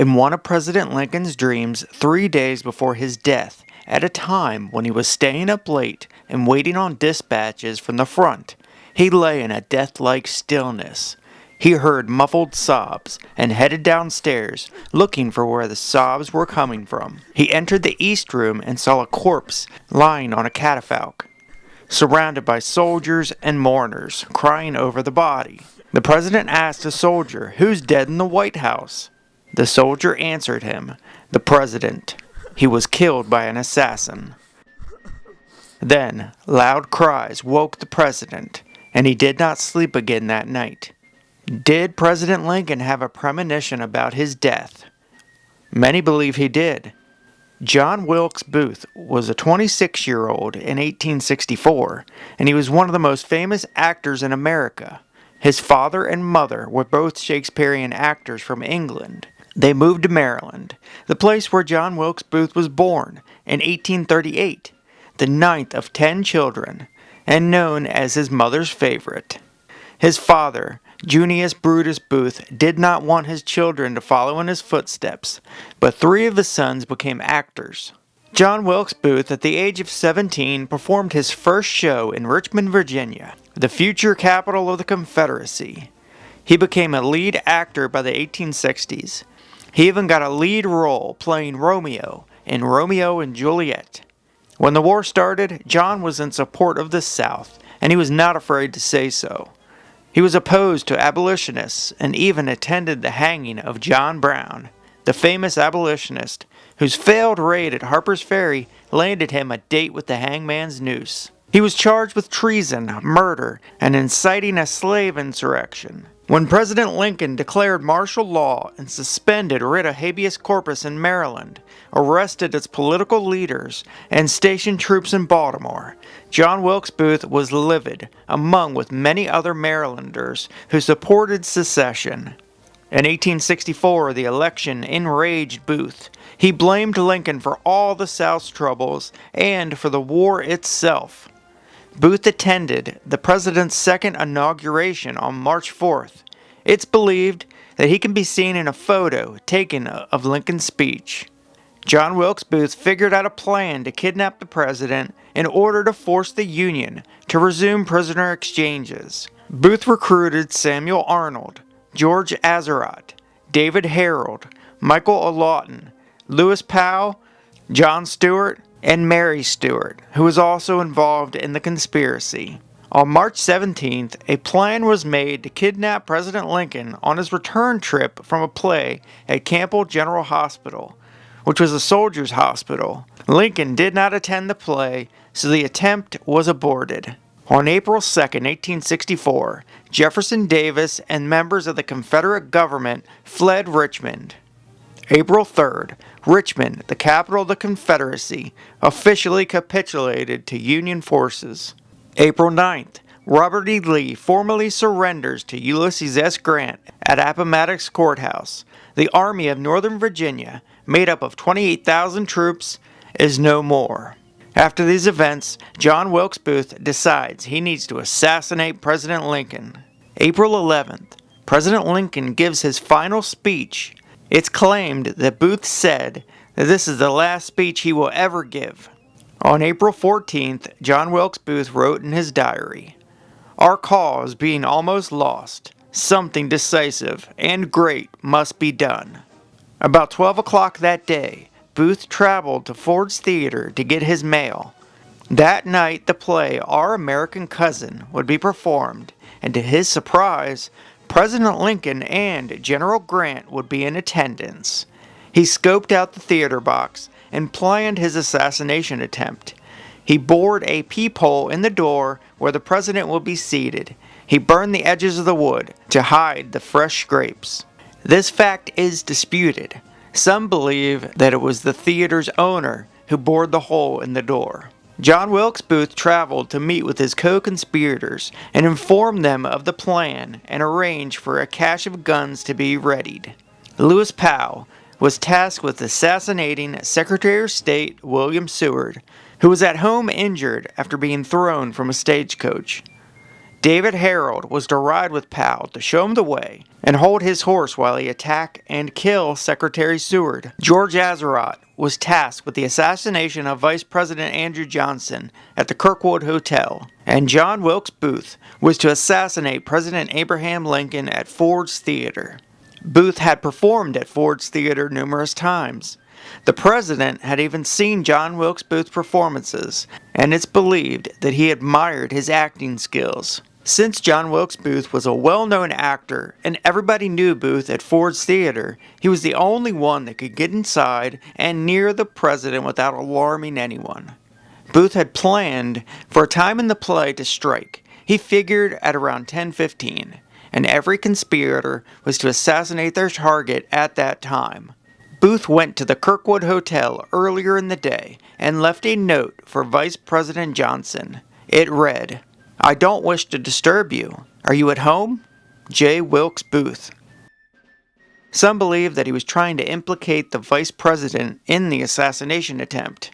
in one of President Lincoln's dreams 3 days before his death, at a time when he was staying up late and waiting on dispatches from the front. He lay in a death-like stillness. He heard muffled sobs and headed downstairs, looking for where the sobs were coming from. He entered the east room and saw a corpse lying on a catafalque, surrounded by soldiers and mourners crying over the body. The president asked a soldier, "Who's dead in the White House?" The soldier answered him, "The president. He was killed by an assassin." Then loud cries woke the president, and he did not sleep again that night. Did President Lincoln have a premonition about his death? Many believe he did. John Wilkes Booth was a 26-year-old in 1864, and he was one of the most famous actors in America. His father and mother were both Shakespearean actors from England. They moved to Maryland, the place where John Wilkes Booth was born, in 1838, the ninth of 10 children, and known as his mother's favorite. His father, Junius Brutus Booth, did not want his children to follow in his footsteps, but 3 of his sons became actors. John Wilkes Booth, at the age of 17, performed his first show in Richmond, Virginia, the future capital of the Confederacy. He became a lead actor by the 1860s. He even got a lead role playing Romeo in Romeo and Juliet. When the war started, John was in support of the South, and he was not afraid to say so. He was opposed to abolitionists and even attended the hanging of John Brown, the famous abolitionist whose failed raid at Harper's Ferry landed him a date with the hangman's noose. He was charged with treason, murder, and inciting a slave insurrection. When President Lincoln declared martial law and suspended writ of habeas corpus in Maryland, arrested its political leaders, and stationed troops in Baltimore, John Wilkes Booth was livid, among with many other Marylanders who supported secession. In 1864, the election enraged Booth. He blamed Lincoln for all the South's troubles and for the war itself. Booth attended the president's second inauguration on March 4th. It's believed that he can be seen in a photo taken of Lincoln's speech. John Wilkes Booth figured out a plan to kidnap the president in order to force the Union to resume prisoner exchanges. Booth recruited Samuel Arnold, George Azarat, David Harold, Michael Lawton, Lewis Powell, John Stuart, and Mary Stuart, who was also involved in the conspiracy. On March 17th, a plan was made to kidnap President Lincoln on his return trip from a play at Campbell General Hospital, which was a soldiers' hospital. Lincoln did not attend the play, so the attempt was aborted. On April 2nd, 1864, Jefferson Davis and members of the Confederate government fled Richmond. April 3rd, Richmond, the capital of the Confederacy, officially capitulated to Union forces. April 9th, Robert E. Lee formally surrenders to Ulysses S Grant at Appomattox Courthouse. The Army of Northern Virginia, made up of 28,000 troops, is no more. After these events, John Wilkes Booth decides he needs to assassinate President Lincoln. April 11th, President Lincoln gives his final speech. It's claimed that Booth said that this is the last speech he will ever give. On April 14th, John Wilkes Booth wrote in his diary, "Our cause being almost lost, something decisive and great must be done." About 12 o'clock that day, Booth traveled to Ford's Theater to get his mail. That night, the play Our American Cousin would be performed, and to his surprise, President Lincoln and General Grant would be in attendance. He scoped out the theater box and planned his assassination attempt. He bored a peephole in the door where the president would be seated. He burned the edges of the wood to hide the fresh scrapes. This fact is disputed. Some believe that it was the theater's owner who bored the hole in the door. John Wilkes Booth traveled to meet with his co-conspirators and inform them of the plan and arrange for a cache of guns to be readied. Lewis Powell was tasked with assassinating Secretary of State William Seward, who was at home injured after being thrown from a stagecoach. David Harold was to ride with Powell to show him the way and hold his horse while he attack and kill Secretary Seward. George Atzerodt was tasked with the assassination of Vice President Andrew Johnson at the Kirkwood Hotel, and John Wilkes Booth was to assassinate President Abraham Lincoln at Ford's Theater. Booth had performed at Ford's Theater numerous times. The president had even seen John Wilkes Booth's performances, and it's believed that he admired his acting skills. Since John Wilkes Booth was a well-known actor and everybody knew Booth at Ford's Theater, he was the only one that could get inside and near the president without alarming anyone. Booth had planned for a time in the play to strike. He figured at around 10:15, and every conspirator was to assassinate their target at that time. Booth went to the Kirkwood Hotel earlier in the day and left a note for Vice President Johnson. It read, "I don't wish to disturb you. Are you at home? J. Wilkes Booth." Some believe that he was trying to implicate the vice president in the assassination attempt.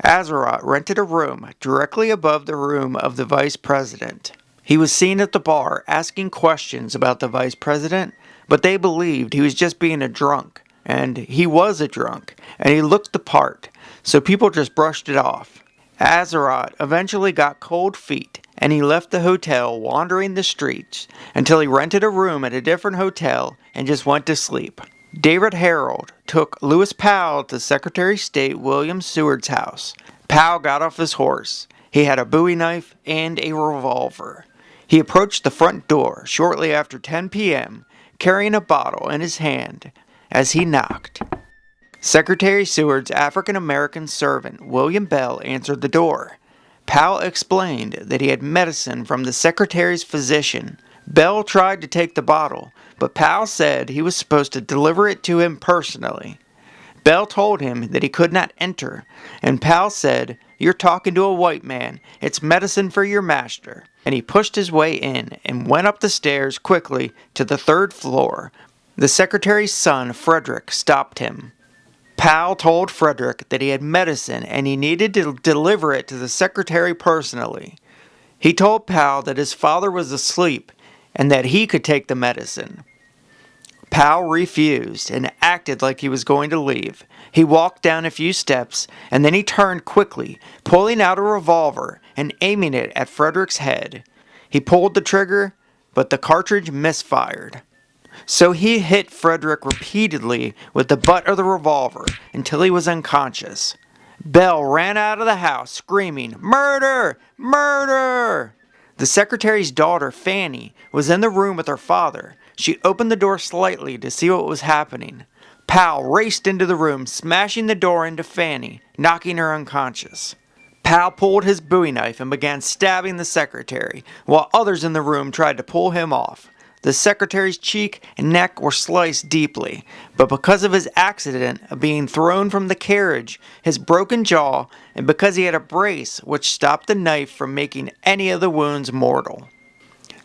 Atzerodt rented a room directly above the room of the vice president. He was seen at the bar asking questions about the vice president, but they believed he was just being a drunk. And he was a drunk, and he looked the part, so people just brushed it off. Atzerodt eventually got cold feet, and he left the hotel wandering the streets until he rented a room at a different hotel and just went to sleep. David Harold took Lewis Powell to Secretary of State William Seward's house. Powell got off his horse. He had a bowie knife and a revolver. He approached the front door shortly after 10 p.m., carrying a bottle in his hand. As he knocked, Secretary Seward's African-American servant, William Bell, answered the door. Powell explained that he had medicine from the secretary's physician. Bell tried to take the bottle, but Powell said he was supposed to deliver it to him personally. Bell told him that he could not enter, and Powell said, "You're talking to a white man. It's medicine for your master." And he pushed his way in and went up the stairs quickly to the 3rd floor. The secretary's son, Frederick, stopped him. Powell told Frederick that he had medicine and he needed to deliver it to the secretary personally. He told Powell that his father was asleep and that he could take the medicine. Powell refused and acted like he was going to leave. He walked down a few steps and then he turned quickly, pulling out a revolver and aiming it at Frederick's head. He pulled the trigger, but the cartridge misfired. So he hit Frederick repeatedly with the butt of the revolver until he was unconscious. Bell ran out of the house screaming, "Murder! Murder!" The secretary's daughter, Fanny, was in the room with her father. She opened the door slightly to see what was happening. Powell raced into the room, smashing the door into Fanny, knocking her unconscious. Powell pulled his bowie knife and began stabbing the secretary, while others in the room tried to pull him off. The secretary's cheek and neck were sliced deeply, but because of his accident of being thrown from the carriage, his broken jaw, and because he had a brace which stopped the knife from making any of the wounds mortal.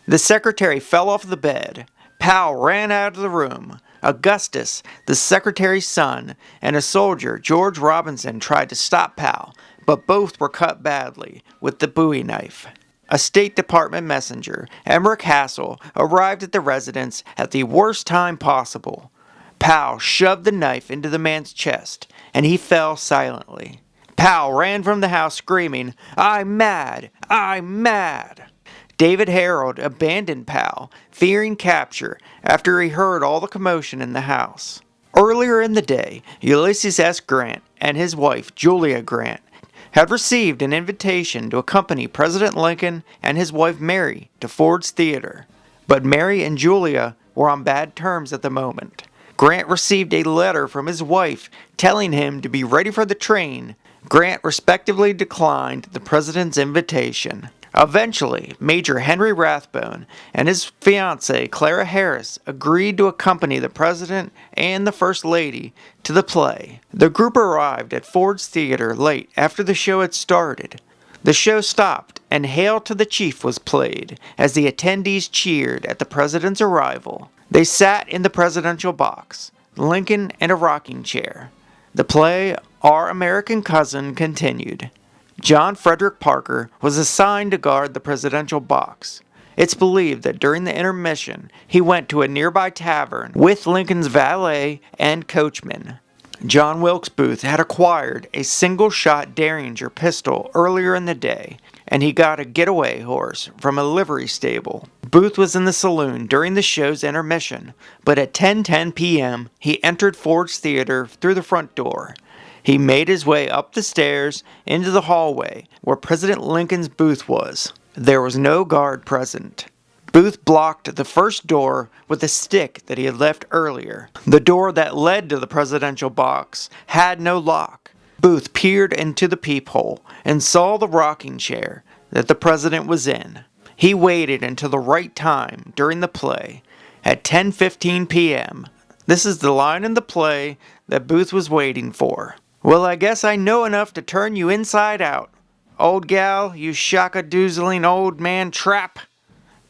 The secretary fell off the bed. Powell ran out of the room. Augustus, the secretary's son, and a soldier, George Robinson, tried to stop Powell, but both were cut badly with the bowie knife. A State Department messenger, Emmerich Hassel, arrived at the residence at the worst time possible. Powell shoved the knife into the man's chest, and he fell silently. Powell ran from the house screaming, "I'm mad! I'm mad!" David Harold abandoned Powell, fearing capture, after he heard all the commotion in the house. Earlier in the day, Ulysses S Grant and his wife, Julia Grant, had received an invitation to accompany President Lincoln and his wife Mary to Ford's Theater. But Mary and Julia were on bad terms at the moment. Grant received a letter from his wife telling him to be ready for the train. Grant respectively declined the president's invitation. Eventually, Major Henry Rathbone and his fiancée Clara Harris agreed to accompany the president and the first lady to the play. The group arrived at Ford's Theater late after the show had started. The show stopped and "Hail to the Chief" was played as the attendees cheered at the president's arrival. They sat in the presidential box, Lincoln in a rocking chair. The play, Our American Cousin, continued. John Frederick Parker was assigned to guard the presidential box. It's believed that during the intermission, he went to a nearby tavern with Lincoln's valet and coachman. John Wilkes Booth had acquired a single-shot Derringer pistol earlier in the day, and he got a getaway horse from a livery stable. Booth was in the saloon during the show's intermission, but at 10:10 p.m., he entered Ford's Theater through the front door. He made his way up the stairs into the hallway where President Lincoln's booth was. There was no guard present. Booth blocked the first door with a stick that he had left earlier. The door that led to the presidential box had no lock. Booth peered into the peephole and saw the rocking chair that the president was in. He waited until the right time during the play, at 10:15 p.m. This is the line in the play that Booth was waiting for. "Well, I guess I know enough to turn you inside out. Old gal, you shock-a-doozling old man trap."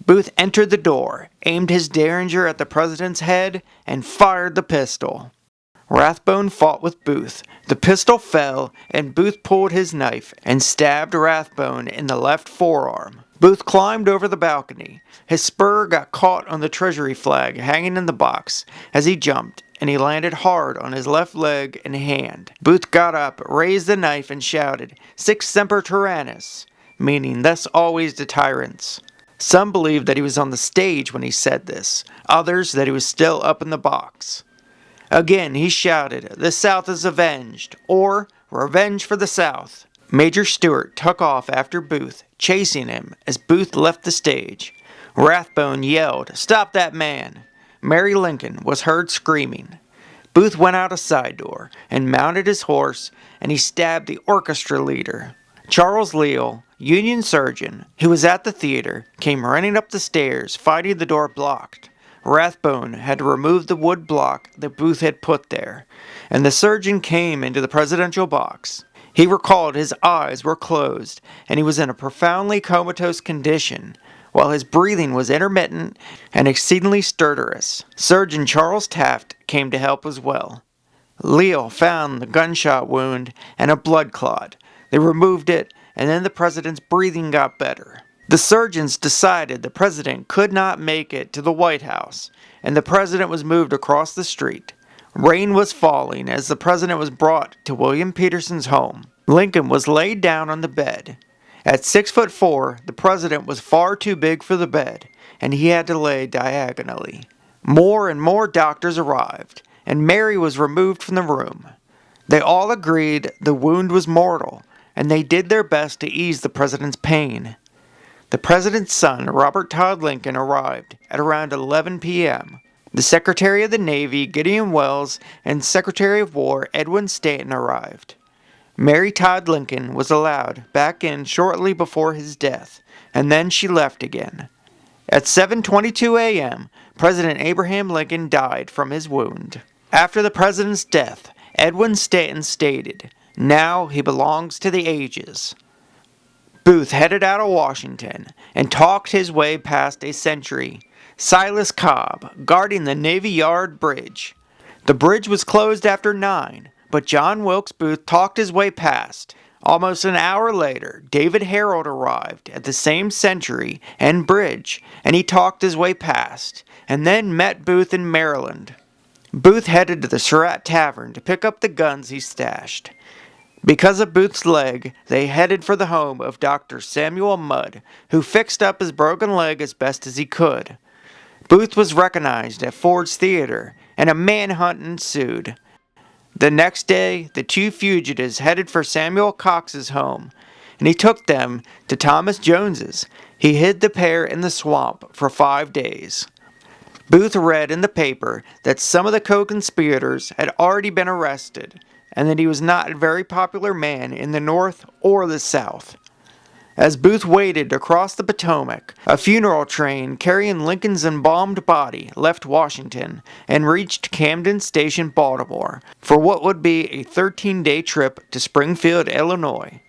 Booth entered the door, aimed his Derringer at the president's head, and fired the pistol. Rathbone fought with Booth. The pistol fell, and Booth pulled his knife and stabbed Rathbone in the left forearm. Booth climbed over the balcony. His spur got caught on the Treasury flag hanging in the box as he jumped, and he landed hard on his left leg and hand. Booth got up, raised the knife, and shouted, "Sic semper tyrannis," meaning thus always to tyrants. Some believe that he was on the stage when he said this, others that he was still up in the box. Again he shouted, "The South is avenged," or "Revenge for the South." Major Stuart took off after Booth, chasing him as Booth left the stage. Rathbone yelled, "Stop that man!" Mary Lincoln was heard screaming. Booth went out a side door and mounted his horse, and he stabbed the orchestra leader. Charles Leal, Union surgeon, who was at the theater, came running up the stairs, finding the door blocked. Rathbone had to remove the wood block that Booth had put there, and the surgeon came into the presidential box. He recalled his eyes were closed, and he was in a profoundly comatose condition, while his breathing was intermittent and exceedingly stertorous. Surgeon Charles Taft came to help as well. Leal found the gunshot wound and a blood clot. They removed it, and then the president's breathing got better. The surgeons decided the president could not make it to the White House, and the president was moved across the street. Rain was falling as the president was brought to William Peterson's home. Lincoln was laid down on the bed. At 6'4", the president was far too big for the bed, and he had to lay diagonally. More and more doctors arrived, and Mary was removed from the room. They all agreed the wound was mortal, and they did their best to ease the president's pain. The president's son, Robert Todd Lincoln, arrived at around 11 p.m. The Secretary of the Navy, Gideon Welles, and Secretary of War, Edwin Stanton, arrived. Mary Todd Lincoln was allowed back in shortly before his death, and then she left again. At 7:22 a.m., President Abraham Lincoln died from his wound. After the president's death, Edwin Stanton stated, "Now he belongs to the ages." Booth headed out of Washington and talked his way past a sentry, Silas Cobb, guarding the Navy Yard Bridge. The bridge was closed after 9, but John Wilkes Booth talked his way past. Almost an hour later, David Harold arrived at the same sentry and bridge, and he talked his way past, and then met Booth in Maryland. Booth headed to the Surratt Tavern to pick up the guns he stashed. Because of Booth's leg, they headed for the home of Dr. Samuel Mudd, who fixed up his broken leg as best as he could. Booth was recognized at Ford's Theater, and a manhunt ensued. The next day, the two fugitives headed for Samuel Cox's home, and he took them to Thomas Jones's. He hid the pair in the swamp for 5 days. Booth read in the paper that some of the co-conspirators had already been arrested, and that he was not a very popular man in the North or the South. As Booth waited across the Potomac, a funeral train carrying Lincoln's embalmed body left Washington and reached Camden Station, Baltimore, for what would be a 13-day trip to Springfield, Illinois.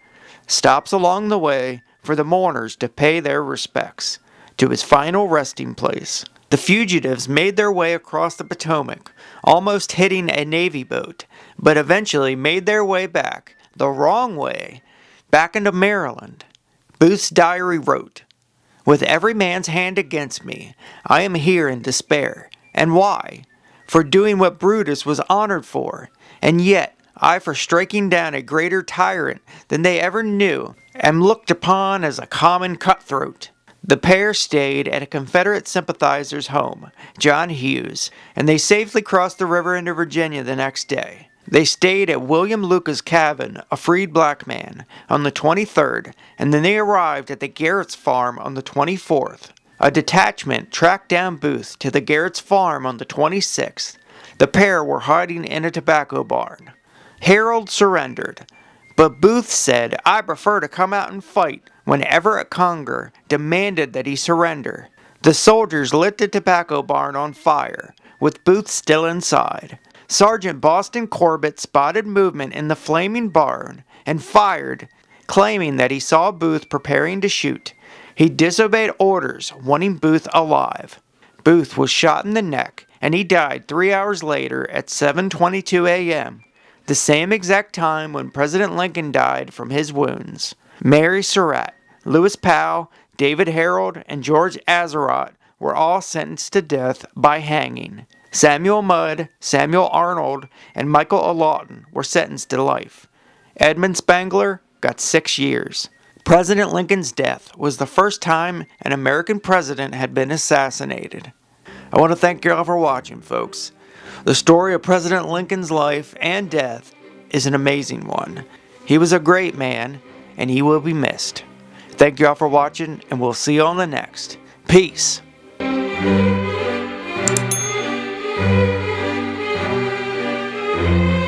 Stops along the way for the mourners to pay their respects to his final resting place. The fugitives made their way across the Potomac, almost hitting a Navy boat, but eventually made their way back, the wrong way, back into Maryland. Booth's diary wrote, With every man's hand against me, I am here in despair. And why? For doing what Brutus was honored for, and yet I for striking down a greater tyrant than they ever knew, am looked upon as a common cutthroat. The pair stayed at a Confederate sympathizer's home, John Hughes, and they safely crossed the river into Virginia the next day. They stayed at William Lucas' cabin, a freed black man, on the 23rd, and then they arrived at the Garrett's farm on the 24th. A detachment tracked down Booth to the Garrett's farm on the 26th. The pair were hiding in a tobacco barn. Harold surrendered, but Booth said, "I prefer to come out and fight," when Everett Conger demanded that he surrender. The soldiers lit the tobacco barn on fire, with Booth still inside. Sergeant Boston Corbett spotted movement in the flaming barn and fired, claiming that he saw Booth preparing to shoot. He disobeyed orders, wanting Booth alive. Booth was shot in the neck, and he died 3 hours later at 7:22 a.m., the same exact time when President Lincoln died from his wounds. Mary Surratt, Lewis Powell, David Harold, and George Azerodt were all sentenced to death by hanging. Samuel Mudd, Samuel Arnold, and Michael Lawton were sentenced to life. Edmund Spangler got 6 years. President Lincoln's death was the first time an American president had been assassinated. I want to thank you all for watching, folks. The story of President Lincoln's life and death is an amazing one. He was a great man, and he will be missed. Thank you all for watching, and we'll see you on the next. Peace. Thank you.